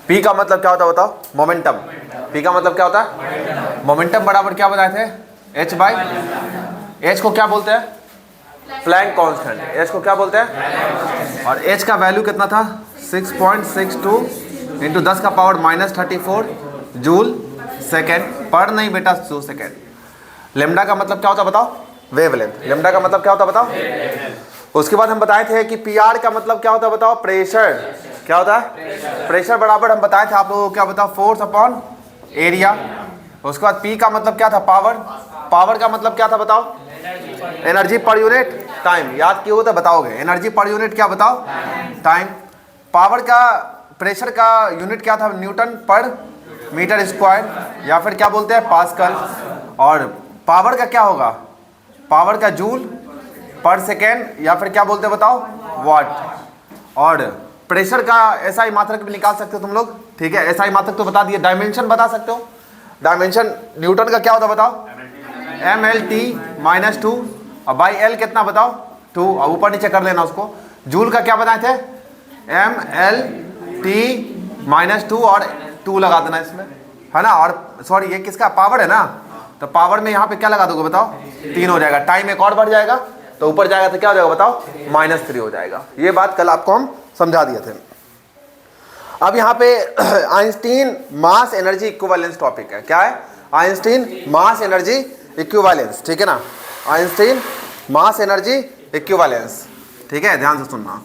P का मतलब क्या होता है बताओ? मोमेंटम। P का मतलब क्या होता है? मोमेंटम बराबर क्या बताए थे? H बाई, H को क्या बोलते हैं? Planck constant. H को क्या बोलते हैं? और H का वैल्यू कितना था? 6.62 इंटू 10 का पावर -34 जूल सेकेंड पर, नहीं बेटा 2 सेकेंड। लेमडा का मतलब क्या होता है बताओ? वेवलेंथ। लेमडा का मतलब क्या होता है बताओ? उसके बाद हम बताए थे कि PR का मतलब क्या होता है बताओ? प्रेशर। क्या होता है? प्रेशर बराबर हम बताए थे आप लोगों को क्या बताओ? Force upon area. उसके बाद P का मतलब क्या था? पावर। पावर का मतलब क्या था बताओ? एनर्जी पर यूनिट टाइम। याद किए हो तो बताओगे। एनर्जी पर यूनिट क्या बताओ? टाइम। पावर का, प्रेशर का यूनिट क्या था? न्यूटन पर मीटर स्क्वायर, या फिर क्या बोलते हैं? पास्कल। और पावर का क्या होगा? पावर का जूल पर सेकेंड, या फिर क्या बोलते हैं बताओ? वाट। और प्रेशर का SI मात्रक भी निकाल सकते हो तुम लोग, ठीक है? SI मात्रक तो बता दिए। डायमेंशन बता सकते हो? डायमेंशन न्यूटन का क्या होता बताओ? MLT-2 और बाई L कितना बताओ? 2, और ऊपर नीचे कर लेना उसको। जूल का क्या बताए थे? MLT-2 और 2 लगा देना इसमें, है ना? और सॉरी ये किसका? पावर है ना, तो पावर में यहाँ पे क्या लगा दोगे बताओ? 3 हो जाएगा। टाइम एक और बढ़ जाएगा तो ऊपर जाएगा तो क्या हो जाएगा बताओ? -3 हो जाएगा। ये बात कल आपको हम समझा दिए थे। अब यहाँ पे Einstein mass energy equivalence topic है। क्या है? आइंस्टीन मास एनर्जी इक्विवेलेंस, ठीक है ना? आइंस्टीन मास एनर्जी इक्विवेलेंस, ठीक है? ध्यान से सुनना।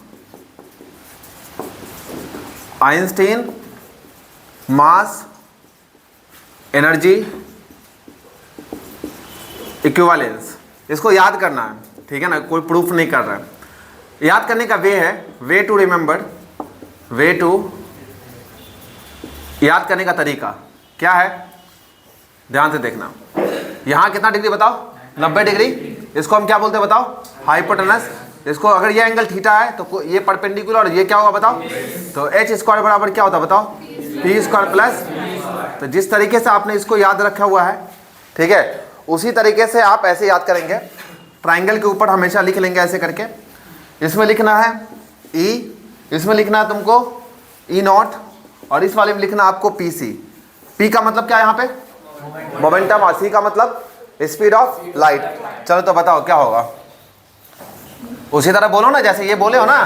आइंस्टीन मास एनर्जी इक्विवेलेंस, इसको याद करना है, ठीक है ना? कोई प्रूफ नहीं कर रहा है। याद करने का वे है, way to remember, way to, याद करने का तरीका क्या है? ध्यान से देखना। यहाँ कितना डिग्री बताओ? 90 डिग्री। इसको हम क्या बोलते हैं बताओ? हाइपोटेनस। इसको अगर ये एंगल थीटा है तो ये परपेंडिकुलर, और ये क्या होगा बताओ? तो h स्क्वायर बराबर क्या होता है बताओ? p square plus. तो जिस तरीके से आपने इसको याद रखा हुआ है, ठीक है, उसी तरीके से आप ऐसे याद करेंगे। ट्राइंगल के ऊपर हमेशा लिख लेंगे ऐसे करके। इसमें लिखना है E, इसमें लिखना है तुमको E0, और इस वाले में लिखना आपको PC। P का मतलब क्या है यहाँ पे? मोमेंटम। और C का मतलब स्पीड ऑफ लाइट। चलो तो बताओ क्या होगा? उसी तरह बोलो ना जैसे ये बोले हो ना,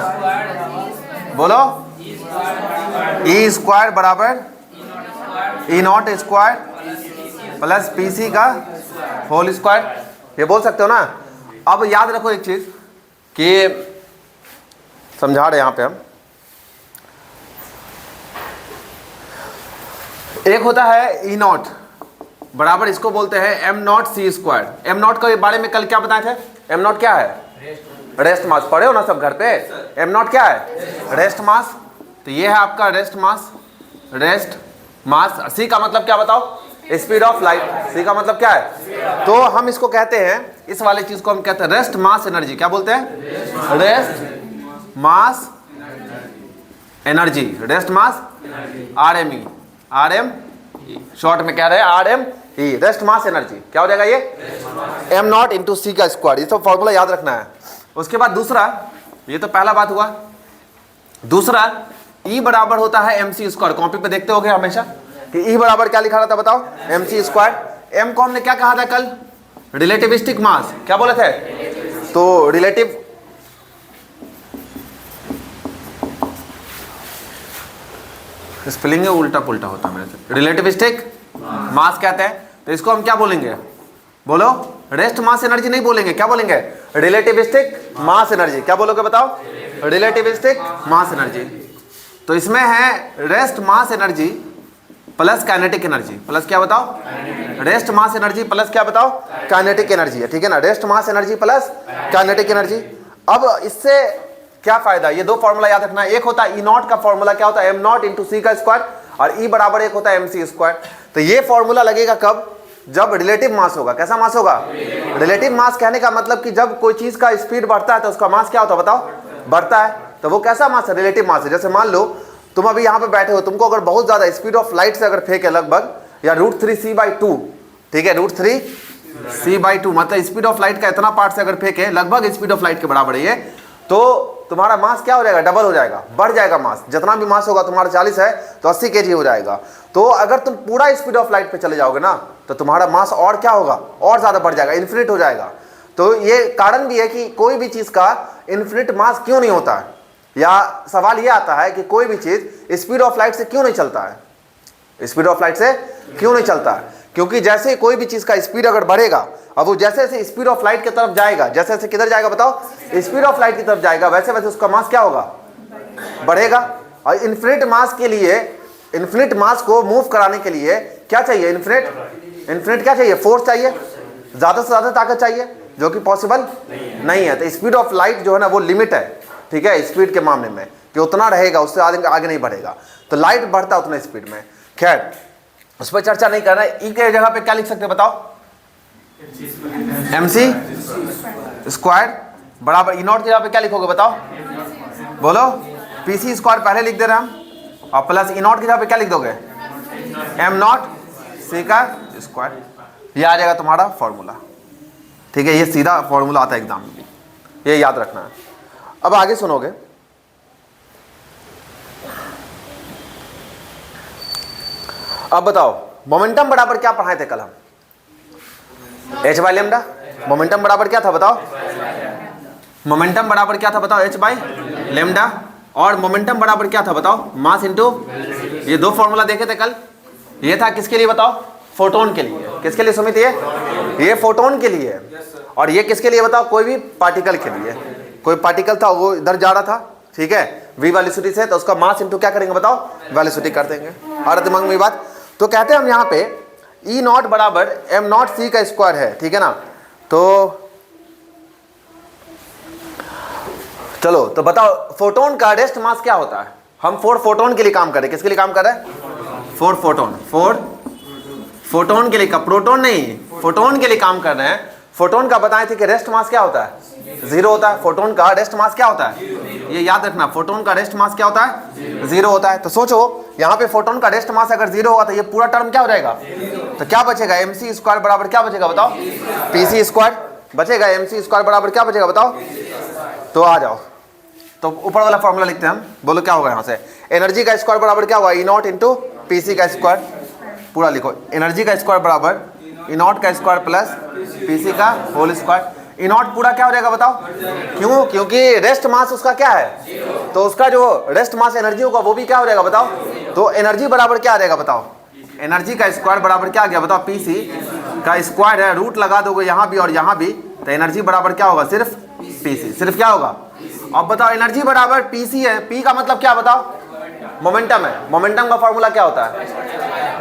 बोलो। E स्क्वायर बराबर E0 स्क्वायर प्लस PC का होल स्क्वायर, ये बोल सकते हो ना? अब याद रखो एक चीज कि समझा रहे यहाँ पे हम, एक होता है E0 बराबर, इसको बोलते हैं M0 C स्क्वायर। M0 के बारे में कल क्या बताए थे? M0 क्या है? Rest mass. पढ़े हो ना सब घर पे? M0 क्या है? Rest mass. तो ये है आपका rest mass, rest mass. C का मतलब क्या बताओ? Speed of light. C का मतलब क्या है? तो हम इसको कहते हैं, इस वाले चीज को हम कहते हैं रेस्ट मास एनर्जी। क्या बोलते हैं? Rest mass energy, rest mass RME, RM short में कह रहे हैं RME, रेस्ट मास एनर्जी। क्या हो जाएगा ये? M0 इंटू C का स्क्वायर। ये सब फॉर्मूला याद रखना है। उसके बाद दूसरा, ये तो पहला बात हुआ। दूसरा, E बराबर होता है MC स्क्वायर। कॉपी पे देखते होगे हमेशा कि E बराबर क्या लिखा रहता बताओ? MC square. M को हमने क्या कहा था कल? रिलेटिविस्टिक मास। क्या बोले थे? तो रिलेटिव, स्पेलिंग उल्टा पुल्टा होता है मेरे से। रिलेटिविस्टिक मास कहते हैं। तो इसको हम क्या बोलेंगे? बोलो। रेस्ट मास एनर्जी नहीं बोलेंगे, क्या बोलेंगे? Relativistic mass energy. क्या बोलोगे बताओ? Relativistic mass energy. तो इसमें है rest mass energy plus kinetic energy, plus क्या बताओ? रेस्ट मास एनर्जी प्लस क्या बताओ? काइनेटिक एनर्जी है, ठीक है ना? Rest mass energy plus kinetic energy. अब इससे क्या फायदा? ये दो फॉर्मूला याद रखना है। एक होता है E0 का फॉर्मूला क्या होता है? M0 इंटू C का स्क्वायर, और E बराबर एक होता है MC स्क्वायर। तो ये फॉर्मूला लगेगा कब? जब रिलेटिव मास होगा। कैसा मास होगा? रिलेटिव मास कहने का मतलब कि जब कोई चीज का स्पीड बढ़ता है तो उसका मास क्या होता है बताओ? बढ़ता है। तो वो कैसा मास है? रिलेटिव मास है। जैसे मान लो तुम अभी यहाँ पे बैठे हो, तुमको अगर बहुत ज्यादा स्पीड ऑफ लाइट से अगर फेंके लगभग, या √3c/2, ठीक है, √3c/2 मतलब स्पीड ऑफ लाइट का इतना पार्ट से अगर फेंके, लगभग स्पीड ऑफ लाइट के बराबर है ये, तो तुम्हारा मास क्या हो जाएगा, डबल हो जाएगा, बढ़ जाएगा मास। जितना भी मास होगा तुम्हारा 40 है तो 80 kg हो जाएगा। तो अगर तुम पूरा स्पीड ऑफ लाइट पे चले जाओगे ना तो तुम्हारा मास और क्या होगा, और ज़्यादा बढ़ जाएगा, इन्फिनिट हो जाएगा। तो ये कारण भी है कि कोई भी चीज़ का इन्फिनिट मास क्यों नहीं होता है, या सवाल ये आता है कि कोई भी चीज़ स्पीड ऑफ लाइट से क्यों नहीं चलता है, स्पीड ऑफ लाइट से क्यों नहीं चलता है। क्योंकि जैसे कोई भी चीज़ का स्पीड अगर बढ़ेगा, अब वो जैसे जैसे स्पीड ऑफ लाइट की तरफ जाएगा, जैसे जैसे किधर जाएगा बताओ, स्पीड ऑफ लाइट की तरफ जाएगा, वैसे वैसे उसका मास क्या होगा, बढ़ेगा। और इन्फिनिट मास के लिए, इन्फिनिट मास को मूव कराने के लिए क्या चाहिए, इन्फिनिट क्या चाहिए, फोर्स चाहिए, ज़्यादा से ज़्यादा ताकत चाहिए, जो कि पॉसिबल नहीं है। तो स्पीड ऑफ लाइट जो है ना वो लिमिट है, ठीक है, स्पीड के मामले में कि उतना रहेगा, उससे आगे नहीं बढ़ेगा। तो लाइट बढ़ता उतना स्पीड में। खैर उस पर चर्चा नहीं करना है। ई के जगह पे क्या लिख सकते हैं बताओ, mc स्क्वायर बराबर ई नॉट की जगह पे क्या लिखोगे बताओ, बोलो, pc स्क्वायर पहले लिख दे रहे हम, और प्लस ई नॉट की जगह पे क्या लिख दोगे, m नॉट c का स्क्वायर। ये आ जाएगा तुम्हारा फॉर्मूला, ठीक है, ये सीधा फॉर्मूला आता है एग्जाम में भी, ये याद रखना है। अब आगे सुनोगे, अब बताओ मोमेंटम बराबर क्या पढ़ाए थे कल हम, h बाई लेमडा। मोमेंटम बराबर क्या था बताओ, मोमेंटम बराबर क्या था बताओ, h बाई लेमडा। और मोमेंटम बराबर क्या था बताओ, मास इनटू, ये दो फॉर्मूला देखे थे कल। ये था किसके लिए बताओ, फोटोन के लिए। किसके लिए सुमित, ये फोटोन के लिए। और ये किसके लिए बताओ, कोई भी पार्टिकल के लिए। कोई पार्टिकल था वो इधर जा रहा था, ठीक है, v वेलोसिटी से, तो उसका मास इनटू क्या करेंगे बताओ, वेलोसिटी कर देंगे। आ रहा दिमाग में ये बात। तो कहते हैं हम यहाँ पे ई नॉट बराबर एम नॉट सी का स्क्वायर है, ठीक है ना। तो चलो तो बताओ फोटोन का रेस्ट मास क्या होता है। हम 4 फोटोन के लिए काम कर रहे हैं, किसके लिए काम कर रहे हैं, 4 फोटोन के लिए, का प्रोटोन नहीं, फोटोन के लिए काम कर रहे हैं। फोटोन का बताए थे कि रेस्ट मास क्या होता है, 0 होता है। फोटोन का रेस्ट मास क्या होता है, ये याद रखना, फोटोन का रेस्ट मास क्या होता है, 0 होता है। तो सोचो यहाँ पे फोटोन का रेस्ट मास अगर 0 होगा तो ये पूरा टर्म क्या हो जाएगा, तो क्या बचेगा, mc स्क्वायर बराबर क्या बचेगा बताओ, pc स्क्वायर बचेगा। mc स्क्वायर बराबर क्या बचेगा बताओ। तो आ जाओ, तो ऊपर वाला फॉर्मूला लिखते हैं हम, बोलो क्या होगा यहाँ से, एनर्जी का स्क्वायर बराबर क्या होगा, ई नॉट इंटू पीसी का स्क्वायर। पूरा लिखो, एनर्जी का स्क्वायर बराबर ई नॉट का स्क्वायर प्लस पीसी का होल स्क्वायर। ई नॉट पूरा क्या हो जाएगा बताओ, क्यों, क्योंकि रेस्ट मास उसका क्या है, तो उसका जो रेस्ट मास एनर्जी होगा वो भी क्या हो जाएगा बताओ। तो एनर्जी बराबर क्या आ जाएगा बताओ, एनर्जी का स्क्वायर बराबर क्या आ गया बताओ, पीसी का स्क्वायर है, रूट लगा दोगे यहाँ भी और यहाँ भी, तो एनर्जी बराबर क्या होगा, सिर्फ पीसी, सिर्फ क्या होगा। अब बताओ एनर्जी बराबर पीसी है, पी का मतलब क्या बताओ, मोमेंटम है। मोमेंटम का फॉर्मूला क्या होता है,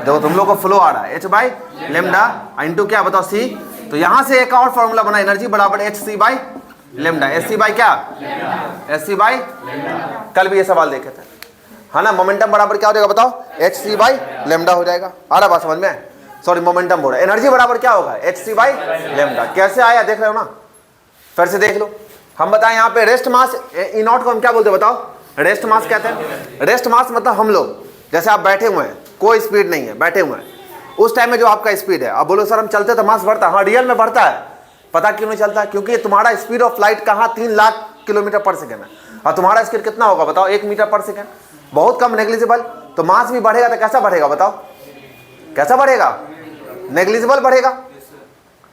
देखो तुम लोग को फ्लो आ रहा है, h बाई लेमडा इंटू क्या बताओ c। तो यहाँ से एक और फॉर्मूला बना, एनर्जी बराबर H C by lambda, H C by क्या, एच सी बाई, कल भी ये सवाल देखे थे, है ना। मोमेंटम बराबर क्या हो जाएगा बताओ, एच सी बाई लेमडा हो जाएगा। आ रहा बात समझ में, सॉरी मोमेंटम बोल रहा है। एनर्जी बराबर क्या होगा, एच सी बाई लेमडा। कैसे आया देख रहे हो ना, फिर से देख लो। हम बताएं यहाँ पे रेस्ट मास ई नॉट को हम क्या बोलते हैं बताओ, रेस्ट मास कहते हैं। रेस्ट मास मतलब हम लोग जैसे आप बैठे हुए हैं, कोई स्पीड नहीं है, बैठे हुए हैं, उस टाइम में जो आपका स्पीड है, आप बोलो सर हम चलते तो मास बढ़ता, हाँ रियल में बढ़ता है। पता क्यों नहीं चलता, क्योंकि तुम्हारा स्पीड ऑफ लाइट कहाँ 3 लाख किलोमीटर पर सेकेंड है, और तुम्हारा स्पीड कितना होगा बताओ, 1 मीटर पर सेकेंड, बहुत कम, नेग्लिजिबल। तो मास भी बढ़ेगा तो कैसा बढ़ेगा बताओ, कैसा बढ़ेगा, नेग्लिजिबल बढ़ेगा।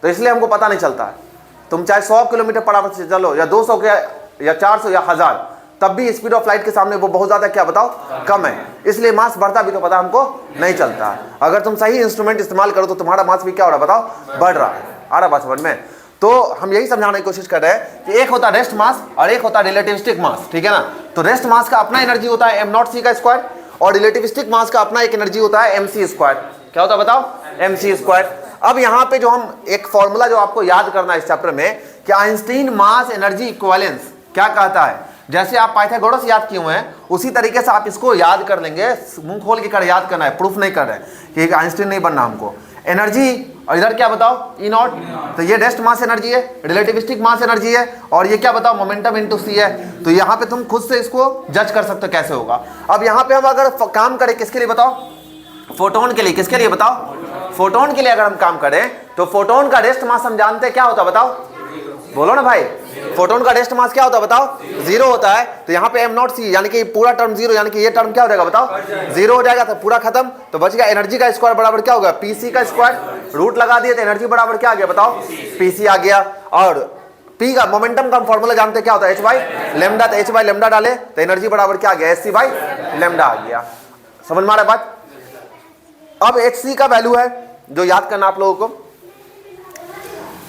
तो इसलिए हमको पता नहीं चलता है। तुम चाहे 100 किलोमीटर पर आवर से चलो, या 200 के, या 400 या 1000, तब भी स्पीड ऑफ लाइट के सामने वो बहुत ज़्यादा क्या बताओ, कम है। इसलिए मास बढ़ता भी तो पता हमको नहीं चलता। अगर तुम सही इंस्ट्रूमेंट इस्तेमाल करो तो तुम्हारा मास भी क्या हो रहा है बताओ, बढ़ रहा है। आ रहा बात समझ में। तो हम यही समझाने की कोशिश कर रहे हैं कि एक होता है रेस्ट मास और एक होता है रिलेटिविस्टिक मास, ठीक है ना। तो रेस्ट मास का अपना एनर्जी होता है एम नॉट सी का स्क्वायर, और रिलेटिविस्टिक मास का अपना एक एनर्जी होता है एम सी स्क्वायर। क्या होता है बताओ, एम सी स्क्वायर। अब यहाँ पे जो हम एक फॉर्मूला जो आपको याद करना है इस चैप्टर में, कि आइंस्टीन मास एनर्जी इक्विवेलेंस क्या कहता है। जैसे आप पाइथागोरस याद किए हुए हैं उसी तरीके से आप इसको याद कर लेंगे, मुंह खोल के कर याद करना है, प्रूफ नहीं कर रहे हैं कि आइंस्टीन नहीं बनना हमको। एनर्जी और इधर क्या बताओ, ई नॉट, तो ये रेस्ट मास एनर्जी है, रिलेटिविस्टिक मास एनर्जी है, और ये क्या बताओ, मोमेंटम इनटू सी है। तो यहाँ पे तुम खुद से इसको जज कर सकते हो कैसे होगा। अब यहाँ पे हम अगर काम करें किसके लिए बताओ, फोटोन के लिए। किसके लिए बताओ, फोटोन के लिए अगर हम काम करें तो फोटोन का रेस्ट मास हम जानते हैं क्या होता है बताओ, बोलो ना भाई, फोटोन का रेस्ट मास क्या होता है बताओ, 0 होता है। तो यहाँ पे m0c यानी कि पूरा टर्म 0, यानी कि ये टर्म क्या हो जाएगा बताओ, 0 हो जाएगा। तो पूरा खत्म। तो बच गया एनर्जी का स्क्वायर बराबर क्या होगा, pc का स्क्वायर। रूट लगा दिए तो एनर्जी बराबर क्या आ गया बताओ, pc आ गया। और p का मोमेंटम का फॉर्मूला जानते हैं क्या होता है, h बाई लेमडा। तो h बाई लेमडा डाले तो एनर्जी बराबर क्या आ गया, sc बाई लेमडा आ गया। समझ में आ रहा है बात। अब hc का वैल्यू है जो याद करना आप लोगों को।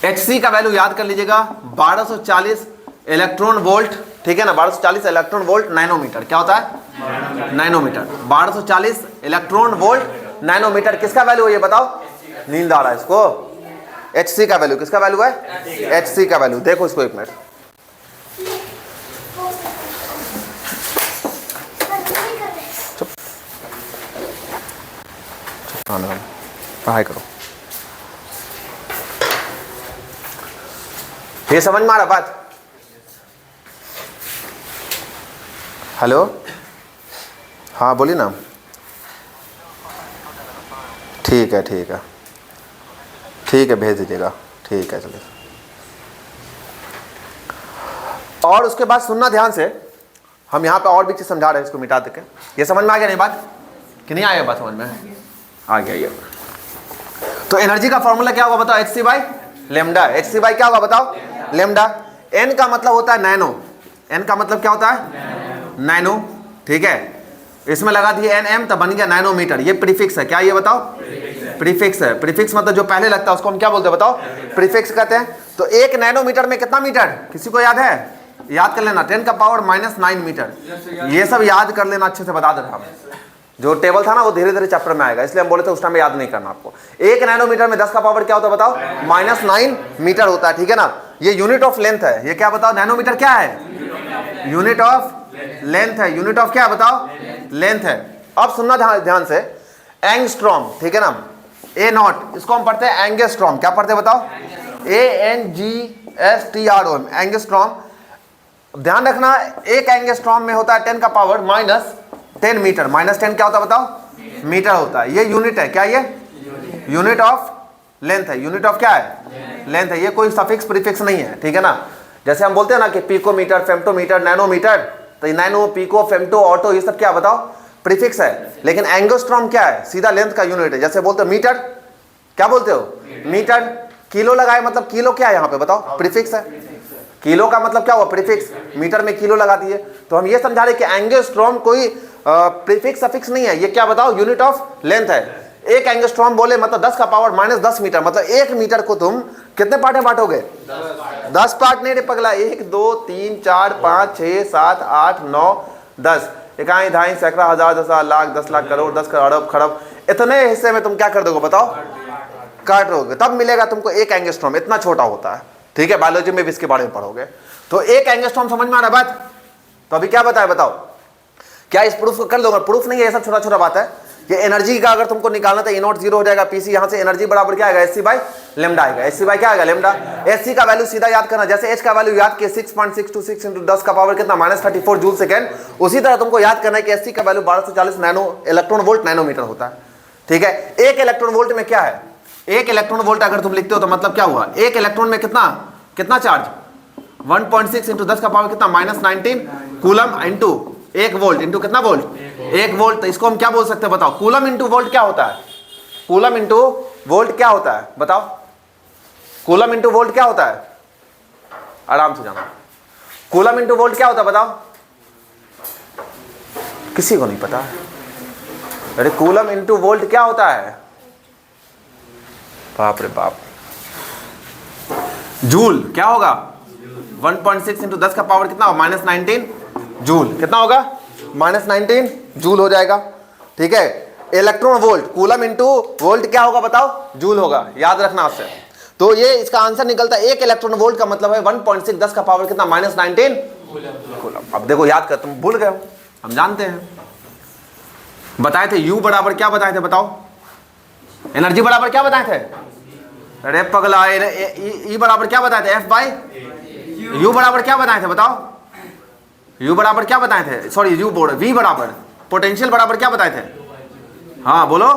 hc का वैल्यू याद कर लीजिएगा 1240 इलेक्ट्रॉन वोल्ट, ठीक है ना, 1240 इलेक्ट्रॉन वोल्ट नैनोमीटर। क्या होता है, नैनोमीटर। 1240 इलेक्ट्रॉन वोल्ट नैनोमीटर किसका वैल्यू है ये बताओ, नींद आ रहा है इसको। hc का वैल्यू किसका वैल्यू है, hc का वैल्यू। देखो इसको एक मिनट, पढ़ाई करो। ये समझ में आ रहा बात। हेलो, हाँ बोलिए ना। ठीक है ठीक है ठीक है, भेज दीजिएगा। ठीक है चलिए। और उसके बाद सुनना ध्यान से, हम यहाँ पे और भी चीज समझा रहे हैं, इसको मिटा देके। ये समझ में आ गया नहीं बात, कि नहीं आया बात समझ में, आ गया ये। तो एनर्जी का फॉर्मूला क्या होगा बताओ, hc by lambda. hc by क्या होगा बताओ, लेमडा। n का मतलब होता है नैनो, n का मतलब क्या होता है, नैनो, ठीक है। इसमें लगा दिए nm तो बन गया नैनोमीटर। ये प्रीफिक्स है, क्या ये बताओ, प्रीफिक्स है। प्रीफिक्स मतलब जो पहले लगता है उसको हम क्या बोलते हैं बताओ, प्रीफिक्स कहते हैं। तो 1 नैनोमीटर में कितना मीटर, किसी को याद है, याद कर लेना, 10 का पावर -9 मीटर। ये सब याद कर लेना, अच्छे से बता दे रहा हूं। जो टेबल था ना वो धीरे धीरे चैप्टर में आएगा, इसलिए हम बोले थे उस टाइम में याद नहीं करना आपको। 1 नैनोमीटर में 10 का पावर क्या होता है बताओ, -9 मीटर होता है, ठीक है ना। ये यूनिट ऑफ लेंथ है। ये क्या बताओ, नैनोमीटर क्या है, यूनिट ऑफ लेंथ है। यूनिट ऑफ क्या है बताओ, लेंथ है। अब सुनना ध्यान से, एंगस्ट्रॉम, ठीक है ना, A0, इसको हम पढ़ते हैं एंगस्ट्रॉम। क्या पढ़ते हैं बताओ, ANGSTROM, एंगस्ट्रॉम। ध्यान रखना, एक एंगस्ट्रॉम में होता है 10 का पावर -10 मीटर। -10 क्या होता है बताओ, मीटर होता है। ये यूनिट है, क्या ये यूनिट ऑफ लेंथ है। यूनिट ऑफ क्या है, लेंथ है। ये कोई सफिक्स प्रीफिक्स नहीं है, ठीक है ना। जैसे हम बोलते हैं ना कि पिकोमीटर, फेम्टोमीटर, नैनोमीटर, तो ये नैनो, पिको, फेम्टो, ऑटो, ये सब क्या बताओ, प्रीफिक्स है। लेकिन एंगस्ट्रॉम क्या है, सीधा लेंथ का यूनिट है। जैसे बोलते हो मीटर, क्या बोलते हो, मीटर। किलो लगाए मतलब किलो क्या है यहाँ पे बताओ, प्रीफिक्स है। किलो का मतलब क्या हुआ, प्रीफिक्स। मीटर में किलो लगा दिए। तो हम ये समझा रहे कि एंगस्ट्रॉम कोई प्रीफिक्स सफिक्स नहीं है। ये क्या बताओ, यूनिट ऑफ लेंथ है। एक एंगस्ट्रॉम बोले मतलब 10 का पावर -10 मीटर, मतलब 1 मीटर को तुम कितने पार्ट में बांटोगे, 10 पार्ट नहीं रे पगला। 1 2 3 4 5 6 7 8 9 10, इकाई, दहाई, सैकड़ा, हजार, 10,000, लाख, 10 लाख, करोड़, 10 अरब, खरब, इतने हिस्से में तुम क्या कर दोगे बताओ, काट दोगे, तब मिलेगा तुमको एक एंगस्ट्रॉम। इतना छोटा होता है, ठीक है। बायोलॉजी में भी इसके बारे में पढ़ोगे। तो एक एंगस्ट्रॉम समझ में आ रहा बात। तो अभी क्या बताया बताओ, क्या इस प्रूफ को कर दोगे, प्रूफ नहीं है, ये सब छोटा छोटा बात है। ये एनर्जी का अगर तुमको निकालना तो E0 0 हो जाएगा, पीसी यहाँ से एनर्जी बराबर क्या आएगा, hc बाई लेमडा आएगा। hc बाई क्या आएगा, लेमडा। hc का वैल्यू सीधा याद करना, जैसे h का वैल्यू याद किया 6.626 × 10 का पावर कितना, -34 जूल सेकेंड। उसी तरह तुमको याद करना है कि hc का value 1240 nano electron volt nanometre होता है, ठीक है। 1 इलेक्ट्रॉन वोल्ट में क्या है, 1 इलेक्ट्रॉन वोल्ट अगर तुम लिखते हो तो मतलब क्या हुआ, 1 इलेक्ट्रॉन में कितना चार्ज, 1.6 × 10 का पावर कितना, -19 कूलम इंटू 1 वोल्ट इंटू कितना वोल्ट, 1 वोल्ट। तो इसको हम क्या बोल सकते हैं बताओ, कूलम इंटू वोल्ट क्या होता है, कूलम इंटू वोल्ट क्या होता है बताओ, कूलम इंटू वोल्ट क्या होता है, आराम से जाना, कूलम इंटू वोल्ट क्या होता है बताओ, किसी को नहीं पता। अरे कूलम इंटू वोल्ट क्या होता है, बाप रे बाप। जूल क्या होगा, 1.6 × 10 का पावर कितना, -19 जूल, कितना होगा, -19 जूल हो जाएगा, ठीक है। Electron volt, coulomb into volt क्या होगा बताओ, जूल होगा, याद रखना आपसे। तो ये इसका आंसर निकलता है, 1 इलेक्ट्रॉन वोल्ट का मतलब है 1.6 10 का पावर कितना, -19 कूलम। अब देखो याद कर, तुम भूल गए हो, हम जानते हैं, बताए थे U बराबर क्या बताए थे बताओ, एनर्जी बराबर क्या बताए थे, अरे पगला, E बराबर क्या बताए थे, F/U बराबर क्या बताए थे बताओ, U बराबर क्या बताए थे, सॉरी U बोर्ड, V बराबर पोटेंशियल बराबर क्या बताए थे, हाँ बोलो,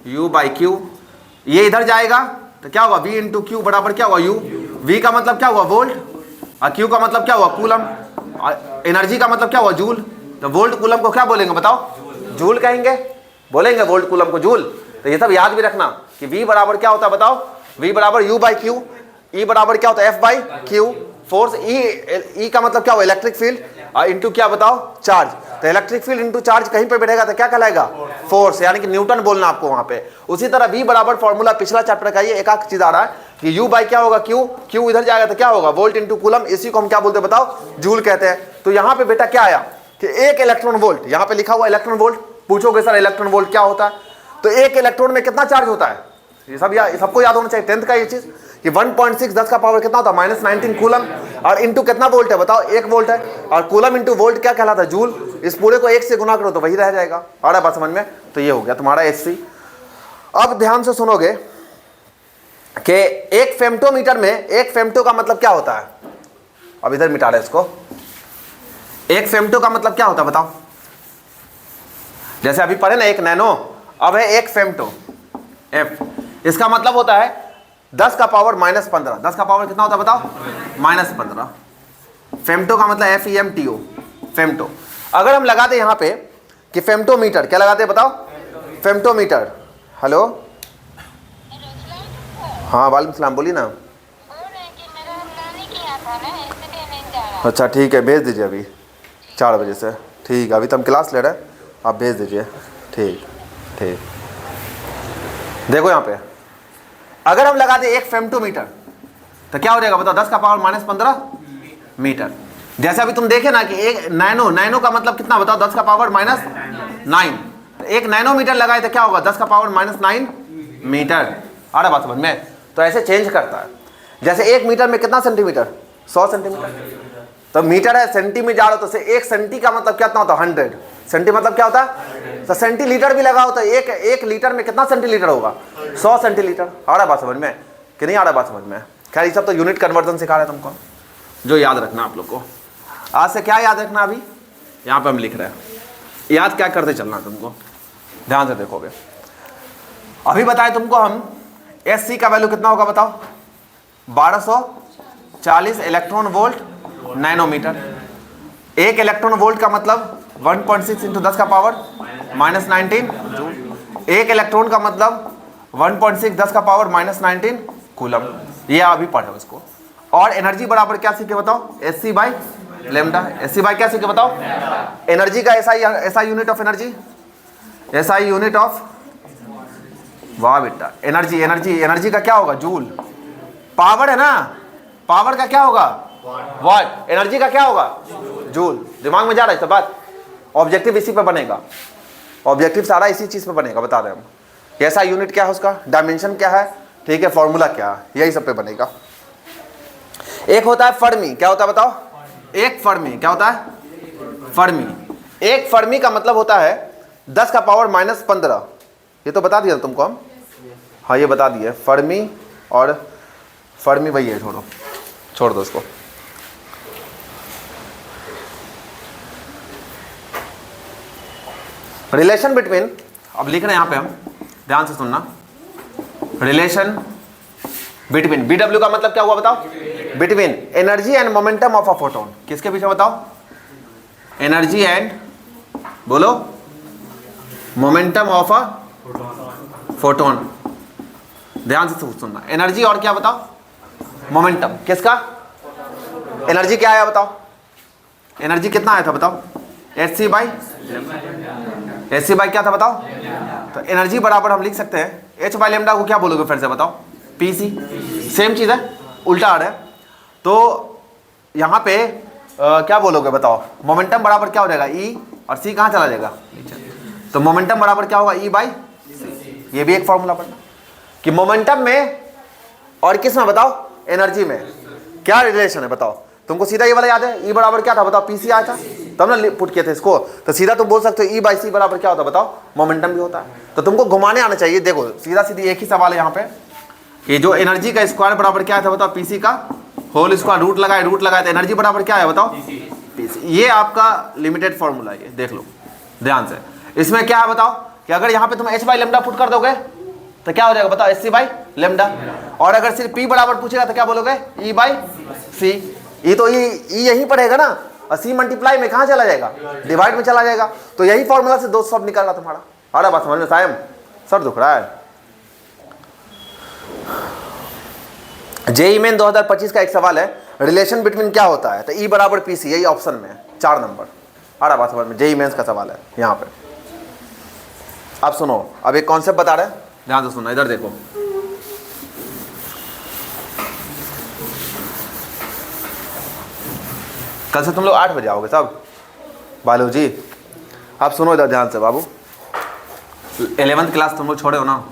U/Q। ये इधर जाएगा तो क्या होगा v इंटू क्यू बराबर क्या होगा u। v का मतलब क्या हुआ वोल्ट और q का मतलब क्या हुआ कूलम और एनर्जी का मतलब क्या हुआ जूल। तो वोल्ट कूलम को क्या बोलेंगे बताओ, जूल कहेंगे, बोलेंगे वोल्ट कूलम को जूल। तो ये सब याद भी रखना कि v बराबर क्या होता है बताओ, v बराबर u बाई क्यू, e बराबर क्या होता है f by Q, force e का मतलब क्या हुआ इलेक्ट्रिक फील्ड और इंटू क्या बताओ चार्ज। तो इलेक्ट्रिक फील्ड इंटू चार्ज कहीं पे बैठेगा तो क्या कहलाएगा फोर्स, यानी कि न्यूटन बोलना आपको वहां पे। उसी तरह v बराबर फॉर्मूला पिछला चैप्टर का ये एक आख चीज आ रहा है कि u बाई क्या होगा क्यू, क्यू इधर जाएगा तो क्या होगा वोल्ट इंटू कूलम, इसी को हम क्या बोलते हैं बताओ जूल कहते हैं। तो यहाँ पे बेटा क्या आया कि एक इलेक्ट्रॉन वोल्ट, यहाँ पे लिखा हुआ इलेक्ट्रॉन वोल्ट, पूछोगे सर इलेक्ट्रॉन वोल्ट क्या होता है, तो एक इलेक्ट्रॉन में कितना चार्ज होता है, ये सब सबको याद होना चाहिए 10th का ये चीज कि 1.6 10 का पावर कितना होता है -19 कूलम और इंटू कितना वोल्ट है बताओ 1 वोल्ट है और कूलम इंटू वोल्ट क्या कहलाता है जूल। इस पूरे को 1 से गुना करो तो वही रह जाएगा। आ रहा है बात समझ में। तो ये हो गया तुम्हारा Hc। अब ध्यान से सुनोगे कि एक फेम्टोमीटर में, एक फेम्टो का मतलब क्या होता है, अब इधर मिटा रहे इसको, एक फेम्टो का मतलब क्या होता है बताओ। जैसे अभी पढ़े ना एक नैनो, अब है एक फेम्टो f, इसका मतलब होता है 10 का पावर -15। 10 का पावर कितना होता है बताओ -15। फेम्टो का मतलब FEMTO फेम्टो। अगर हम लगाते यहाँ पे कि फेम्टोमीटर, क्या लगाते हैं बताओ फेम्टोमीटर। हेलो हाँ वालेकुम सलाम, बोलिए ना। अच्छा ठीक है भेज दीजिए अभी 4 बजे से, ठीक है अभी तो हम क्लास ले रहे हैं, आप भेज दीजिए। ठीक ठीक। देखो यहाँ पे अगर हम लगा दें एक फेम्टोमीटर तो क्या हो जाएगा बताओ 10 का पावर -15 मीटर। जैसे अभी तुम देखे ना कि एक नैनो, नैनो का मतलब कितना बताओ 10 का पावर -9, एक नैनोमीटर लगाए तो क्या होगा 10 का पावर -9 मीटर। आ रहा बात समझ में। तो ऐसे चेंज करता है। जैसे 1 मीटर में कितना सेंटीमीटर 100 सेंटीमीटर, तो मीटर है सेंटी में जा रहा हो तो 1 सेंटी का मतलब कितना होता है 100 सेंटी मतलब क्या होता है, तो सेंटीलीटर भी लगा होता है, एक लीटर में कितना सेंटीलीटर होगा 100 सेंटीलीटर। आ रहा बात समझ में कि नहीं आ रहा बात समझ में। खैर ये सब तो यूनिट कन्वर्जन सिखा रहे हैं तुमको, जो याद रखना आप लोग को। आज से क्या याद रखना, अभी यहाँ पे हम लिख रहे हैं, याद क्या करते चलना तुमको, ध्यान से देखोगे। अभी बताए तुमको हम Sc का वैल्यू कितना होगा बताओ 1240 इलेक्ट्रॉन वोल्ट नैनोमीटर। एक इलेक्ट्रॉन वोल्ट का मतलब 1.6 इंटू 10 का पावर -19 जूल। एक इलेक्ट्रॉन का मतलब 1.6 10 का पावर -19 कूलम। ये अभी पढ़ो इसको। और एनर्जी बराबर क्या सीखे बताओ Sc by lambda. Sc by क्या सीखे बताओ एनर्जी का SI unit of energy, SI unit of, वाह बेटा एनर्जी, एनर्जी का क्या होगा जूल। पावर है ना, पावर का क्या होगा वाट, एनर्जी का क्या होगा जूल। दिमाग में जा रहा है सब बात। ऑब्जेक्टिव इसी पे बनेगा, ऑब्जेक्टिव सारा इसी चीज पे बनेगा, बता रहे हम। ऐसा यूनिट क्या है उसका, डायमेंशन क्या है, ठीक है, फॉर्मूला क्या है, यही सब पे बनेगा। एक होता है फर्मी, क्या होता है बताओ एक फर्मी, क्या होता है फर्मी। एक फर्मी का मतलब होता है 10 का पावर -15। ये तो बता दिया तुमको हम, हाँ ये बता दिए फर्मी। और फर्मी वही है, छोड़ दो उसको। रिलेशन बिटवीन, अब लिख रहे हैं यहाँ पे हम, ध्यान से सुनना। रिलेशन बिटवीन, BW का मतलब क्या हुआ बताओ between energy and momentum of a photon. किसके पीछे बताओ एनर्जी एंड, बोलो मोमेंटम ऑफ अ फोटोन। ध्यान से सुनना, एनर्जी और क्या बताओ मोमेंटम। किसका एनर्जी क्या आया बताओ, एनर्जी कितना आया था बताओ Hc बाई क्या था बताओ। तो एनर्जी बराबर हम लिख सकते हैं H बाई लेमडा को क्या बोलोगे फिर से बताओ PC। सेम चीज है, उल्टा आ रहा है। तो यहाँ पे क्या बोलोगे बताओ मोमेंटम बराबर क्या हो जाएगा E, और C कहाँ चला जाएगा, तो मोमेंटम बराबर क्या होगा E बाई C। ये भी एक फॉर्मूला पढ़ना कि मोमेंटम में और किस में बताओ एनर्जी में क्या रिलेशन है बताओ। तुमको सीधा ये वाला याद है, E बराबर क्या था बताओ PC आया था, तब ना पुट किए थे इसको। तो सीधा तुम बोल सकते हो E बाई C बराबर क्या होता है बताओ मोमेंटम भी होता है। तो तुमको घुमाने आना चाहिए। देखो सीधा सीधी एक ही सवाल है यहाँ पे कि जो एनर्जी का स्क्वायर बराबर क्या था बताओ PC का होल स्क्वायर, रूट लगाए तो एनर्जी बराबर क्या है बताओ PC। ये आपका लिमिटेड फॉर्मूला है, ये देख लो ध्यान से। इसमें क्या है बताओ कि अगर यहाँ पे तुम H बाई लेमडा पुट कर दोगे तो क्या हो जाएगा बताओ Sc बाई लेमडा। और अगर सिर्फ पी बराबर पूछेगा तो क्या बोलोगे, ई बाई सी। ई तो ई यहीं पड़ेगा ना, और सी मल्टीप्लाई में कहाँ चला जाएगा, डिवाइड में चला जाएगा। तो यही फॉर्मूला से दो सब निकल रहा तुम्हारा। अरे बात समझ में सायम, सर दुख रहा है। जेईई मेन 2025 का एक सवाल है, रिलेशन बिटवीन क्या होता है, तो ई बराबर पी सी, यही ऑप्शन में है 4 नंबर। अरे बात समझ में, जेईई मेंस का सवाल है यहाँ पे। अब सुनो, अब एक कॉन्सेप्ट बता रहे हैं, ध्यान से सुनो, इधर देखो। कल से तुम लोग 8 बजे आओगे सब बालू जी। अब सुनो इधर ध्यान से बाबू, 11th क्लास तुम लोग छोड़े हो ना।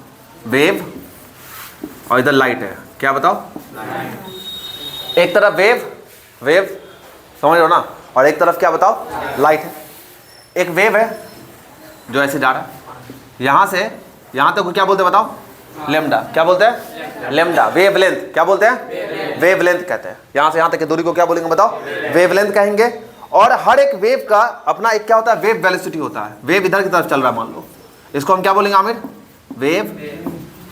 वेव और इधर लाइट है, क्या बताओ, एक तरफ वेव समझ रहे हो ना, और एक तरफ क्या बताओ, लाइट है। एक वेव है जो ऐसे जा रहा है, यहाँ से यहाँ तक क्या बोलते हैं बताओ, लेमडा। क्या बोलते हैं, लेमडा। वेवलेंथ क्या बोलते हैं, वेवलेंथ कहते हैं। यहाँ से यहाँ तक की दूरी को क्या बोलेंगे बताओ, वेवलेंथ कहेंगे। और हर एक वेव का अपना एक क्या होता है, वेव वेलोसिटी होता है। वेव इधर की तरफ चल रहा है मान लो, इसको हम क्या बोलेंगे Aamir, wave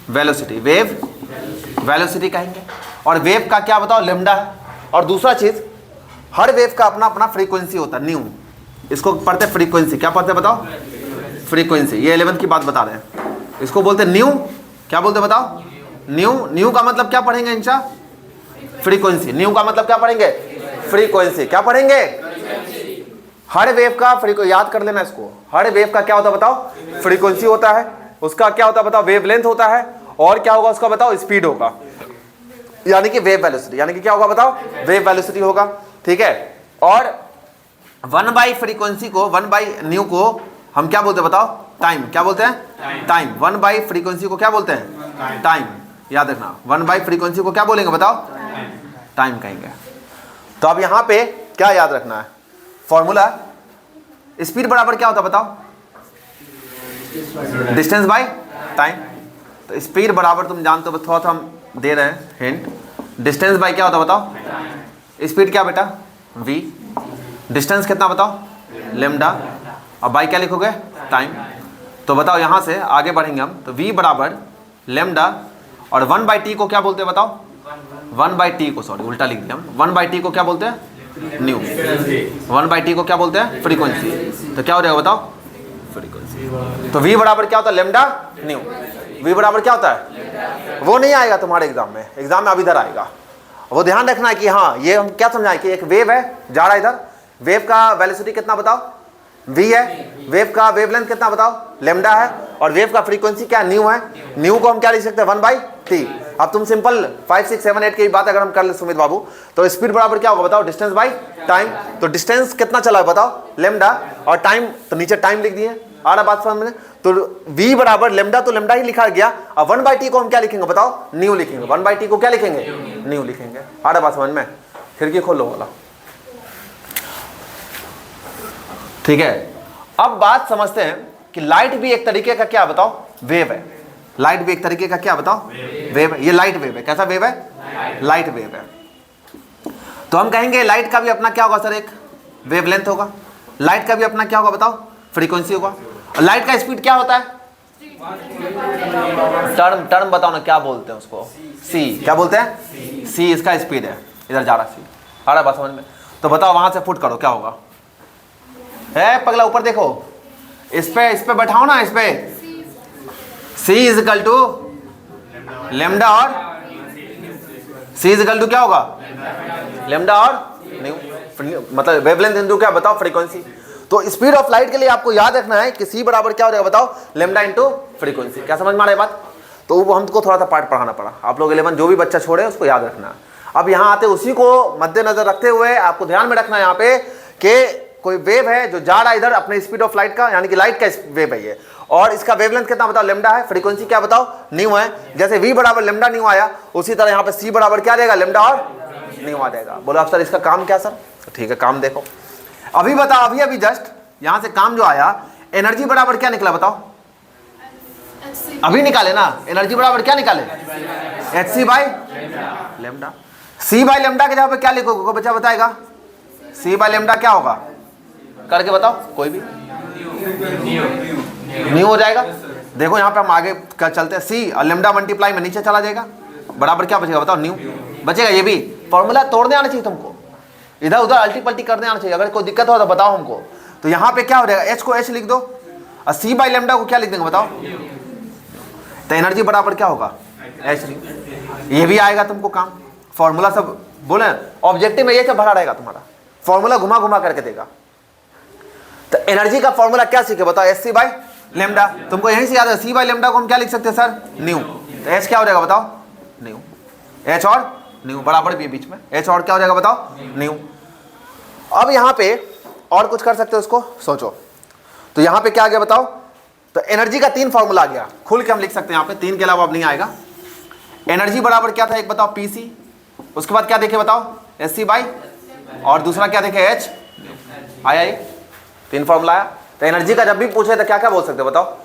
velocity, wave velocity कहेंगे। और वेव का क्या बताओ, लेमडा है। और दूसरा चीज, हर वेव का अपना अपना फ्रीक्वेंसी होता है, न्यू। इसको पढ़ते फ्रीक्वेंसी, क्या पढ़ते बताओ, फ्रीक्वेंसी। ये 11th की बात बता रहे हैं, इसको बोलते न्यू। क्या बोलते बताओ, न्यू। न्यू का मतलब क्या पढ़ेंगे इंशा, फ्रीक्वेंसी। न्यू का मतलब क्या पढ़ेंगे, फ्रीक्वेंसी। क्या पढ़ेंगे, हर वेव का फ्रीक्वेंसी, याद कर लेना इसको। हर वेव का क्या होता है बताओ, फ्रीक्वेंसी होता है। उसका क्या होता है बताओ, वेवलेंथ होता है। और क्या होगा उसका बताओ, स्पीड होगा, यानी कि वेव वेलोसिटी। यानी कि क्या होगा बताओ, वेव वेलोसिटी होगा, ठीक है। और 1 फ्रीक्वेंसी को, 1 न्यू को हम क्या बोलते हैं बताओ, टाइम। क्या बोलते हैं, टाइम। 1 फ्रीक्वेंसी को क्या बोलते हैं, टाइम। याद रखना, 1 फ्रीक्वेंसी को क्या बोलेंगे बताओ, टाइम कहेंगे। तो अब यहाँ पे क्या याद रखना है, फॉर्मूला, स्पीड बराबर क्या होता है बताओ, डिस्टेंस बाय टाइम। तो स्पीड बराबर तुम जानते हो, थोड़ा हम दे रहे हैं हिंट। डिस्टेंस बाय क्या होता है बताओ, स्पीड क्या बेटा, v। डिस्टेंस कितना बताओ, लेमडा। अब बाई क्या लिखोगे, टाइम। तो बताओ यहाँ से आगे बढ़ेंगे हम, तो v बराबर लेमडा। और 1/t को क्या बोलते हैं बताओ, 1/t को, सॉरी उल्टा लिख दिया हम, 1/t को क्या बोलते हैं, न्यू। 1/t को क्या बोलते हैं, फ्रीक्वेंसी। तो क्या हो जाएगा बताओ, फ्रीक्वेंसी। तो v बराबर क्या होता है, लेमडा न्यू। v बराबर क्या होता है, वो नहीं आएगा तुम्हारे एग्जाम में, एग्जाम में अब इधर आएगा। वो ध्यान रखना है कि हाँ, ये हम क्या समझाएं कि एक वेव है जा रहा है इधर, वेव का वेलोसिटी कितना बताओ, v है। वेव का वेवलेंथ कितना बताओ, लेमडा है। और वेव का फ्रीक्वेंसी क्या, न्यू है। न्यू को हम क्या लिख सकते हैं, 1/t। अब तुम सिंपल 5, 6, 7, 8 की बात अगर हम कर ले सुमित बाबू, तो स्पीड बराबर क्या होगा बताओ, डिस्टेंस बाय टाइम। तो डिस्टेंस कितना चला है बताओ, लेमडा। और टाइम, तो नीचे टाइम लिख दिए। आ रहा बात समझ में। तो v बराबर लेमडा, तो लेमडा ही लिखा गया। अब 1/t को हम क्या लिखेंगे बताओ, न्यू लिखेंगे। 1/t को क्या लिखेंगे, न्यू लिखेंगे। आ रहा बात समझ में। खिड़की खोलो वाला, ठीक है। अब बात समझते हैं कि लाइट भी एक तरीके का क्या बताओ, वेव है। लाइट भी एक तरीके का क्या बताओ, वेव है। ये लाइट वेव है। कैसा वेव है, लाइट वेव है। तो हम कहेंगे लाइट का भी अपना क्या होगा सर, एक वेवलेंथ होगा। लाइट का भी अपना क्या होगा बताओ, फ्रीक्वेंसी होगा। और लाइट का स्पीड क्या होता है, टर्म बताओ ना, क्या बोलते हैं उसको, सी। क्या बोलते हैं, सी इसका स्पीड है, इधर जा रहा सी। आ रहा बात समझ में। तो बताओ वहां से फुट करो क्या होगा, है पगला ऊपर देखो, इस पे बैठाओ ना, इस पे c is equal to lambda. और c इज इक्वल टू क्या होगा, लेमडा और न्यू, मतलब वेवलेंथ इंटू क्या बताओ, फ्रीक्वेंसी। तो स्पीड ऑफ लाइट के लिए आपको याद रखना है कि c बराबर क्या हो जाएगा बताओ, लेमडा इंटू फ्रीक्वेंसी। क्या समझ में आ रहा है बात। तो वो हमको थोड़ा सा पार्ट पढ़ाना पड़ा। आप लोग 11 जो भी बच्चा छोड़े उसको याद रखना है। अब यहाँ आते उसी को मद्देनजर रखते हुए आपको ध्यान में रखना है यहाँ पे कि कोई वेव है जो जा रहा है इधर अपने स्पीड ऑफ लाइट का, यानी कि लाइट का वेव है ये। और इसका वेवलेंथ कितना बताओ, लेमडा है। फ्रीक्वेंसी क्या बताओ, न्यू है। जैसे v बराबर लेमडा न्यू आया, उसी तरह यहाँ पे c बराबर क्या रहेगा, लेमडा और न्यू आ जाएगा। बोलो आप सर इसका काम क्या सर, ठीक है काम देखो। अभी बताओ, अभी जस्ट यहाँ से काम जो आया, एनर्जी बराबर क्या निकला बताओ, अभी निकाले ना। एनर्जी बराबर क्या निकाले, hc by lambda. c by lambda के जगह पे क्या लिखोगे, कोई बच्चा बताएगा, c बाई लेमडा क्या होगा, करके बताओ कोई भी, न्यू हो जाएगा। देखो यहाँ पे हम आगे चलते हैं, सी और लेमडा मल्टीप्लाई में नीचे चला जाएगा, बराबर क्या बचेगा बताओ, न्यू बचेगा। ये भी फॉर्मूला तोड़ने आना चाहिए तुमको, इधर उधर अल्टी पल्टी करने आना चाहिए। अगर कोई दिक्कत हो तो बताओ हमको। तो यहाँ पे क्या हो जाएगा, एच को एच लिख दो और सी बाई लेमडा को क्या लिख देंगे बताओ। तो एनर्जी बराबर क्या होगा, एच न्यू। ये भी आएगा तुमको काम, फॉर्मूला सब बोले ऑब्जेक्टिव में ये सब भरा रहेगा तुम्हारा, फॉर्मूला घुमा घुमा करके देगा। तो एनर्जी का फॉर्मूला क्या सीखे बताओ, एच सी बाई लेमडा। तुमको यहीं से याद है, सी बाई लेमडा को हम क्या लिख सकते हैं सर, न्यू। तो एच क्या हो जाएगा बताओ, न्यू। एच और न्यू बराबर भी बीच में, एच और क्या हो जाएगा बताओ, न्यू। अब यहाँ पे और कुछ कर सकते हो उसको, सोचो। तो यहाँ पे क्या आ गया बताओ, तो एनर्जी का 3 फॉर्मूला आ गया, खुल के हम लिख सकते हैं यहाँ पे, 3 के अलावा अब नहीं आएगा। एनर्जी बराबर क्या था एक बताओ, पीसी। उसके बाद क्या देखे बताओ, एस सी बाई, और दूसरा क्या देखे, एच। आया ये 3 फॉर्मूला आया। तो एनर्जी का जब भी पूछे तो क्या क्या बोल सकते हो बताओ,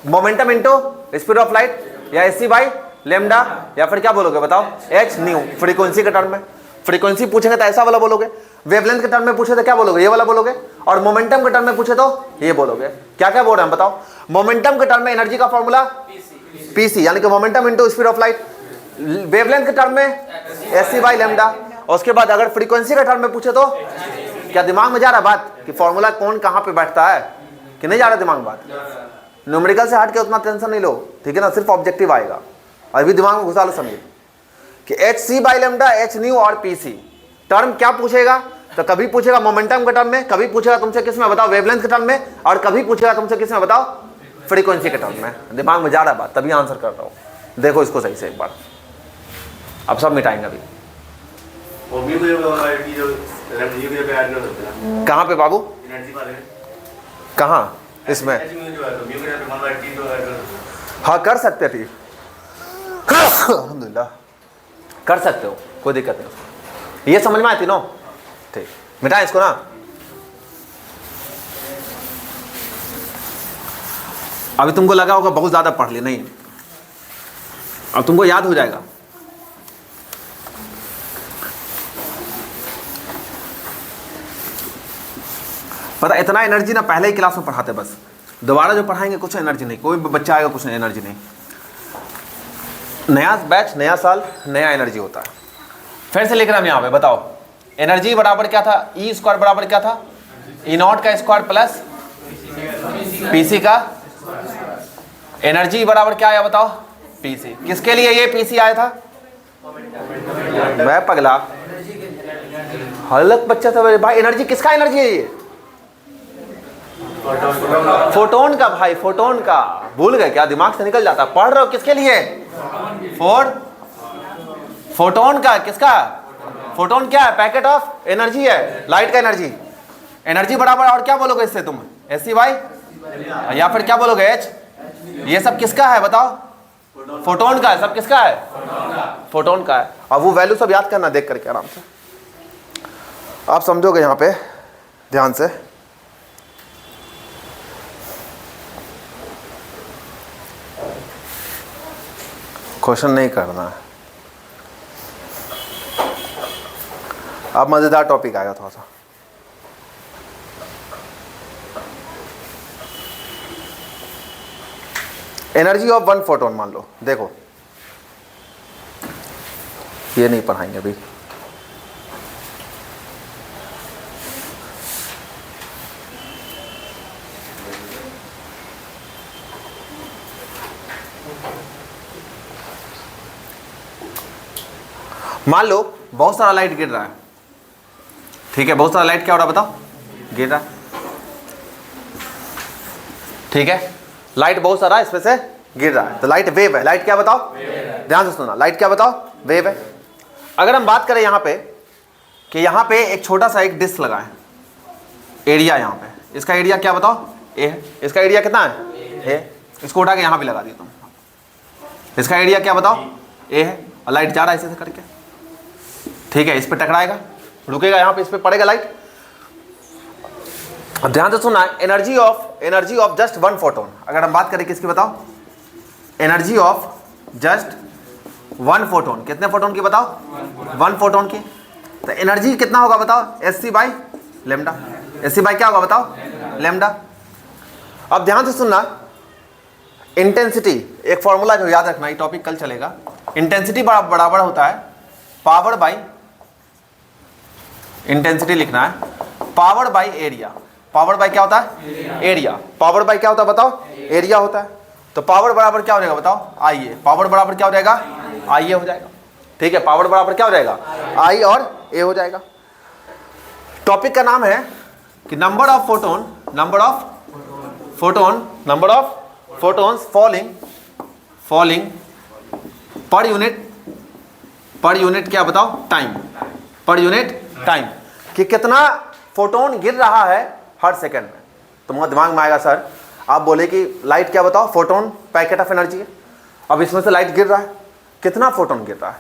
momentum into speed of light, या एस सी बाई लेमडा, या फिर क्या बोलोगे बताओ, एच न्यू। फ्रीक्वेंसी के टर्म में, फ्रीक्वेंसी पूछेंगे तो ऐसा वाला बोलोगे, वेवलेंथ के टर्म में पूछे तो क्या बोलोगे, ये वाला बोलोगे, और मोमेंटम के टर्म में पूछे तो ये बोलोगे। क्या क्या बोल रहे हैं बताओ। मोमेंटम के टर्म में एनर्जी का फॉर्मूला पीसी, यानी कि momentum into speed of light. Wavelength के टर्म में एस सी बाई लेमडा। उसके बाद अगर फ्रीक्वेंसी के टर्म में पूछे तो क्या दिमाग में जा रहा है बात कि फॉर्मूला कौन कहाँ पे बैठता है, कि नहीं जा रहा दिमाग में बात। न्यूमेरिकल से हट के उतना टेंशन नहीं लो, ठीक है ना, सिर्फ ऑब्जेक्टिव आएगा। अभी दिमाग में घुसा लो, समझे कि H C by lambda, H nu और पीसी। टर्म क्या पूछेगा, तो कभी पूछेगा मोमेंटम के टर्म में, कभी पूछेगा तुमसे किस में बताओ, वेवलेंथ के टर्म में, और कभी पूछेगा तुमसे किस में बताओ, फ्रीक्वेंसी के टर्म में। दिमाग में जा रहा है बात, तभी आंसर कर रहा हूँ। देखो इसको सही से एक बार, अब सब मिटाएंगे अभी। कहाँ पे बाबू, कहाँ इसमें, हाँ कर सकते ठीक, अल्हम्दुलिल्लाह कर सकते हो, कोई दिक्कत नहीं। ये समझ में आती नो, ठीक, मिटाएं इसको ना। अभी तुमको लगा होगा बहुत ज्यादा पढ़ ली, नहीं, अब तुमको याद हो जाएगा। पता इतना एनर्जी ना पहले ही क्लास में पढ़ाते, बस दोबारा जो पढ़ाएंगे कुछ एनर्जी नहीं, कोई बच्चा आएगा कुछ नहीं एनर्जी नहीं। नया बैच, नया साल, नया एनर्जी होता है। फिर से लिख रहे हम यहाँ पे, बताओ एनर्जी बराबर क्या था, ई स्क्वायर बराबर क्या था, ई नॉट का स्क्वायर प्लस पीसी का। एनर्जी बराबर क्या आया बताओ, पीसी। किसके लिए ये पीसी आया था, मैं पगला हलक बच्चा था भाई। एनर्जी किसका एनर्जी है ये, फोटोन का भाई, फोटोन का। भूल गए क्या, दिमाग से निकल जाता। पढ़ रहे हो किसके लिए, फोटोन का। किसका, फोटोन क्या है, पैकेट ऑफ एनर्जी है, लाइट का एनर्जी। एनर्जी बराबर और क्या बोलोगे इससे तुम, एस सी वाई, या फिर क्या बोलोगे, एच। ये सब किसका है बताओ, फोटोन का है। सब किसका है, फोटोन का है। अब वो वैल्यू सब याद करना देख करके आराम से, आप समझोगे यहाँ पे ध्यान से। क्वेश्चन नहीं करना है। अब मजेदार टॉपिक आएगा थोड़ा सा। एनर्जी ऑफ 1 फोटोन मान लो, देखो ये नहीं पढ़ाएंगे अभी। मान लो बहुत सारा लाइट गिर रहा है, ठीक है, बहुत सारा लाइट क्या हो रहा है बताओ, गिर रहा है, ठीक है, लाइट बहुत सारा इसमें से गिर रहा है, तो लाइट वेव है। लाइट क्या बताओ, ध्यान से सुना, लाइट क्या बताओ, वेव है। अगर हम बात करें यहाँ पे कि यहाँ पे एक छोटा सा एक डिस्क लगा है, एरिया यहाँ पे, इसका एरिया क्या बताओ, ए है। इसका एरिया कितना है, इसको उठा के यहाँ पे लगा दिया तुम, इसका एरिया क्या बताओ, ए है, और लाइट जा रहा है ऐसे करके, ठीक है, इस पे टकराएगा, रुकेगा यहाँ पे, इस पे पड़ेगा लाइट। अब ध्यान से सुनना, एनर्जी ऑफ जस्ट 1 फोटोन। अगर हम बात करें किसकी बताओ, एनर्जी ऑफ जस्ट 1 फोटोन, कितने फोटोन की बताओ, 1 फोटोन की। तो एनर्जी कितना होगा बताओ, S C by lambda. S C by क्या होगा बताओ, लेमडा। अब ध्यान से सुनना, इंटेंसिटी, एक फॉर्मूला जो याद रखना, ये टॉपिक कल चलेगा। इंटेंसिटी बराबर होता है पावर बाई, इंटेंसिटी लिखना है power by area. Power by क्या होता है? एरिया। पावर बाई क्या होता है बताओ? एरिया होता है। तो पावर बराबर क्या हो जाएगा बताओ? आई ए। पावर बराबर क्या हो जाएगा? आई ए हो जाएगा। ठीक है, पावर बराबर क्या हो जाएगा? आई और ए हो जाएगा। टॉपिक का नाम है कि number of photon, number of photon, number of photons falling per unit क्या बताओ? टाइम। पर यूनिट टाइम, कि कितना फोटोन गिर रहा है हर सेकंड में। तुम्हारे दिमाग में आएगा सर, आप बोले कि लाइट क्या बताओ? फोटोन पैकेट ऑफ एनर्जी है। अब इसमें से लाइट गिर रहा है, कितना फोटोन गिर रहा है?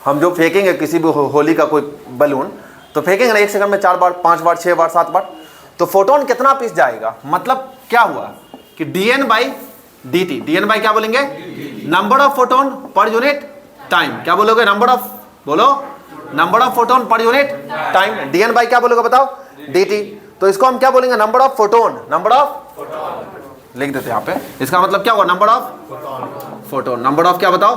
हम जो फेंकेंगे किसी भी होली का कोई बलून, तो फेंकेंगे ना एक सेकंड में 4 बार, 5 बार, 6 बार, 7 बार, तो फोटोन कितना पीस जाएगा? मतलब क्या हुआ कि dn by D T, dn by क्या बोलेंगे? Number of photon per unit time. क्या बोलोगे? नंबर ऑफ, बोलो, number of photon per unit time. dn by क्या बोलोगे बताओ? dt। तो इसको हम क्या बोलेंगे? Number of photon, number of, लिख देते हैं यहाँ पे। इसका मतलब क्या हुआ? Number of photon, number of क्या बताओ?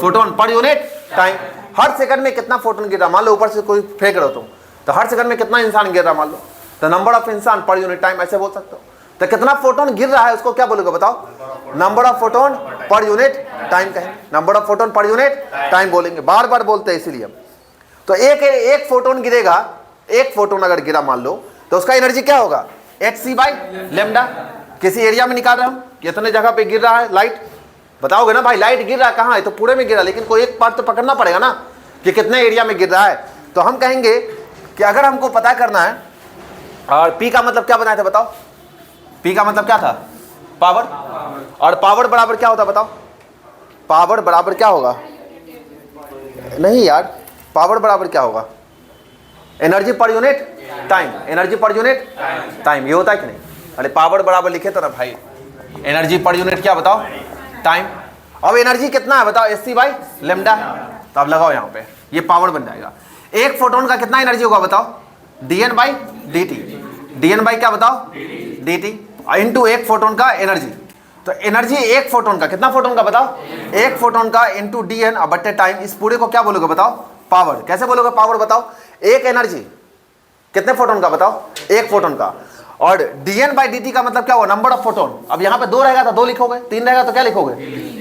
Photon per unit time. हर सेकंड में कितना फोटोन गिर रहा, मान लो ऊपर से कोई फेंक रहे हो तुम, तो हर सेकंड में कितना इंसान गिर रहा मान लो, तो नंबर ऑफ इंसान पर यूनिट टाइम ऐसे बोल सकते हो। तो कितना फोटोन गिर रहा है उसको क्या बोलोगे बताओ? Number of photon per unit time कहेंगे। Number of photon per unit time बोलेंगे, बार बार बोलते हैं इसीलिए। तो एक फोटोन गिरेगा, एक फोटोन अगर गिरा मान लो, तो उसका एनर्जी क्या होगा? hc by lambda. किसी एरिया में निकाल रहे हम, कितने जगह पे गिर रहा है लाइट, बताओगे ना भाई लाइट गिर रहा है कहाँ है? तो पूरे में गिरा, लेकिन कोई एक पार्ट तो पकड़ना पड़ेगा ना कि कितने एरिया में गिर रहा है। तो हम कहेंगे कि अगर हमको पता करना है, और P का मतलब क्या बनाए थे बताओ? P का मतलब क्या था? पावर। और पावर बराबर क्या होता बताओ? पावर बराबर क्या होगा? नहीं यार, पावर बराबर क्या होगा? एनर्जी पर यूनिट टाइम। एनर्जी पर यूनिट टाइम, ये होता है कि नहीं? अरे पावर बराबर लिखे तो ना भाई, एनर्जी पर यूनिट क्या बताओ? टाइम। अब एनर्जी कितना है बताओ? hc by lambda. तो अब लगाओ यहाँ पे, ये पावर बन जाएगा। एक फोटोन का कितना एनर्जी होगा बताओ? dn by D T. dn by क्या बताओ? डी टी इंटू एक फोटोन का एनर्जी। तो एनर्जी एक फोटोन का, कितना फोटोन का बताओ? एक फोटोन का इंटू dn बट्टे टाइम। इस पूरे को क्या बोलोगे बताओ? पावर। कैसे बोलोगे पावर बताओ? एक एनर्जी कितने फोटोन का बताओ? एक फोटोन का। और dn बाई dt का मतलब क्या हुआ? Number of photon. अब यहाँ पे 2 रहेगा तो 2 लिखोगे, 3 रहेगा तो क्या लिखोगे?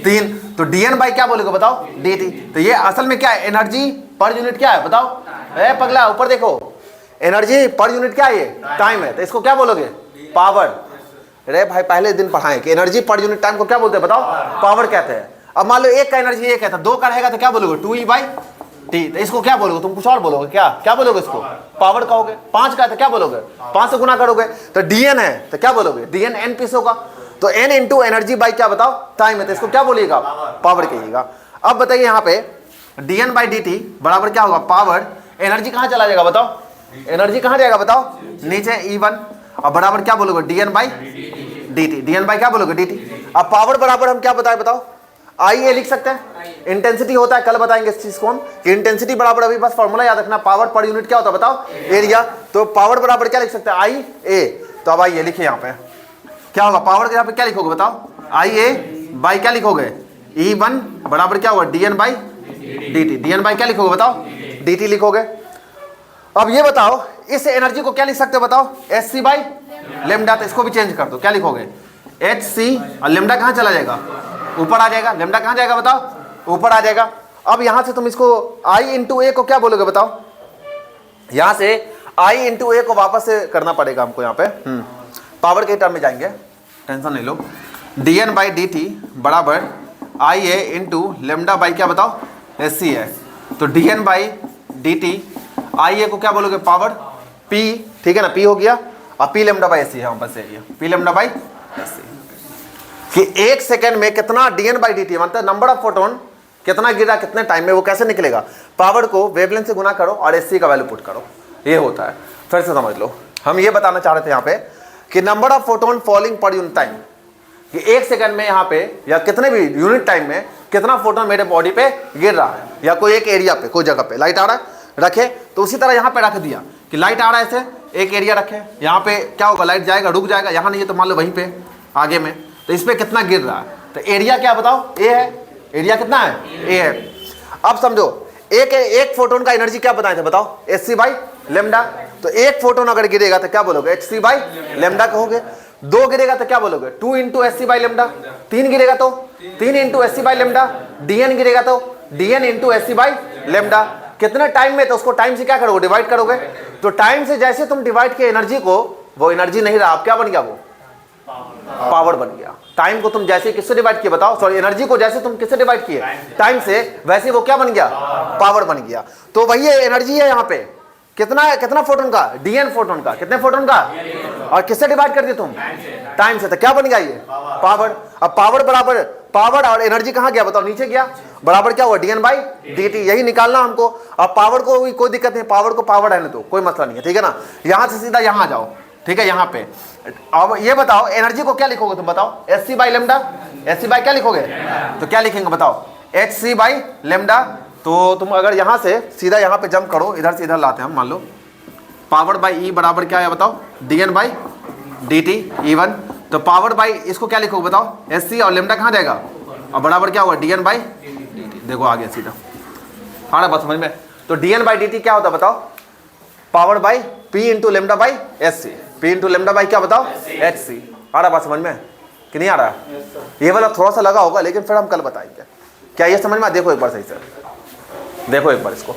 3। तो dn बाई क्या बोलोगे बताओ? dt। तो ये असल में क्या है? एनर्जी पर यूनिट क्या है बताओ? ए पगला ऊपर देखो, एनर्जी पर यूनिट क्या है? ये टाइम है। तो इसको क्या बोलोगे? पावर। अरे भाई पहले दिन पढ़ाएं कि एनर्जी पर यूनिट टाइम को क्या बोलते हैं बताओ? पावर कहते हैं। अब मान लो एक का एनर्जी एक है, तो 2 का रहेगा तो क्या बोलोगे? 2e by T. तो इसको क्या बोलोगे तुम? कुछ और बोलोगे क्या? क्या बोलोगे इसको? पावर कहोगे। 5 का है तो क्या बोलोगे? 5 से गुना करोगे। तो dn है तो क्या बोलोगे? dn n पीस होगा। तो n इंटू एनर्जी बाई क्या बताओ? टाइम है। तो इसको क्या बोलिएगा? पावर कहिएगा। अब बताइए यहाँ पे dn बाई dt बराबर क्या होगा? पावर। एनर्जी कहाँ चला जाएगा बताओ? एनर्जी कहाँ जाएगा बताओ? नीचे E1। अब बराबर क्या बोलोगे? dn by dt। dn by क्या बोलोगे? dt। अब पावर बराबर हम क्या बताए बताओ? आई ए लिख सकते हैं। इंटेंसिटी होता है, कल बताएंगे इस चीज को हम कि इंटेंसिटी बराबर, अभी बस फॉर्मूला याद रखना, पावर पर यूनिट क्या होता है बताओ? एरिया। तो पावर बराबर क्या लिख सकते हैं? आई ए। तो अब आइए लिखिए यहाँ पे क्या होगा? पावर के यहाँ पे क्या लिखोगे बताओ? आई ए बाई क्या लिखोगे? E1 बराबर क्या होगा? dn by dt। dn by क्या लिखोगे बताओ? dt लिखोगे। अब ये बताओ इस एनर्जी को क्या लिख सकते हो बताओ? hc by lambda. तो इसको भी चेंज कर दो, क्या लिखोगे? hc। और लेमडा कहाँ चला जाएगा? ऊपर आ जाएगा। लेमडा कहाँ जाएगा बताओ? ऊपर आ जाएगा। अब यहां से तुम इसको I इंटू ए को क्या बोलोगे बताओ? यहां से I इंटू ए को वापस से करना पड़ेगा हमको यहाँ पे। पावर के टर्म में जाएंगे, टेंशन नहीं लो। dn बाई डी टी बराबर I A into lambda by क्या बताओ? hc है। तो dn by D T I A को क्या बोलोगे? Power p। ठीक है ना, p हो गया। और p लेमडा बाई hc है, बस यही है, p लेमडा बाई hc। कि एक सेकंड में कितना dn बाई dt मतलब नंबर ऑफ फोटोन कितना गिरा कितने टाइम में, वो कैसे निकलेगा? पावर को वेवलेंथ से गुना करो और hc का वैल्यू पुट करो, ये होता है। फिर से समझ लो, हम ये बताना चाह रहे थे यहाँ पे कि नंबर ऑफ फोटोन फॉलिंग पर यूनिट टाइम, कि एक सेकंड में यहाँ पे या कितने भी यूनिट टाइम में कितना फोटोन मेरे बॉडी पे गिर रहा है, या कोई एक एरिया पे कोई जगह पे लाइट आ रहा है रखे, तो उसी तरह यहाँ पे रख दिया कि लाइट आ रहा है ऐसे एक एरिया रखे, यहाँ पे क्या होगा? लाइट जाएगा रुक जाएगा, यहाँ नहीं है तो मान लो वहीं पे आगे में, तो इस पे कितना गिर रहा है, तो एरिया क्या बताओ, ए है, एरिया कितना है, ए है। अब समझो एक फोटोन का एनर्जी क्या बताए थे बताओ, hc बाई लेमडा। तो एक फोटोन अगर गिरेगा तो क्या बोलोगे, hc बाई लेमडा कहोगे। 2 गिरेगा तो क्या बोलोगे, 2 इंटू hc बाई लेमडा। 3 गिरेगा तो 3 into hc by lambda. dn गिरेगा तो dn into hc by lambda. कितने टाइम में, तो उसको टाइम से क्या करोगे, डिवाइड करोगे। तो टाइम से जैसे तुम डिवाइड किए एनर्जी को, वो एनर्जी नहीं रहा, अब क्या बन गया, वो पावर बन गया। टाइम को तुम जैसे किससे डिवाइड किए बताओ, सॉरी एनर्जी को जैसे तुम किससे डिवाइड किए, टाइम से, वैसे वो क्या बन गया, पावर बन गया। तो वही एनर्जी है यहाँ पे, कितना है, कितना फोटोन का, dn फोटोन का, कितने फोटोन का, और किससे डिवाइड कर दिए तुम, टाइम से, तो क्या बन गया ये, पावर। अब पावर बराबर, पावर और एनर्जी कहाँ गया बताओ, नीचे गया, बराबर क्या हुआ, dn बाई dt, यही निकालना हमको। अब पावर को कोई दिक्कत नहीं, पावर को पावर रहने दो, कोई मसला नहीं है, ठीक है ना। यहां से सीधा यहां जाओ, ठीक है, यहाँ पे। अब ये बताओ एनर्जी को क्या लिखोगे तुम बताओ, hc by lambda, hc by क्या लिखोगे, तो क्या लिखेंगे बताओ, hc बाई लेमडा। तो तुम अगर यहाँ से सीधा यहाँ पे जंप करो, इधर से इधर लाते हैं हम, मान लो पावर बाई E बराबर क्या है बताओ, dn बाई dt E1। तो पावर बाई इसको क्या लिखोगे बताओ, hc, और लेमडा कहाँ जाएगा, और बराबर क्या हुआ, dn बाई dt। देखो आ गया सीधा, हाँ ना, बस समझ में। तो dn बाई dt क्या होता है बताओ, power by p into lambda by hc, p into lambda by क्या बताओ, hc। आ रहा बात समझ में कि नहीं आ रहा, ये वाला थोड़ा सा लगा होगा, लेकिन फिर हम कल बताएंगे। क्या ये समझ में, देखो एक बार सही से, देखो एक बार इसको।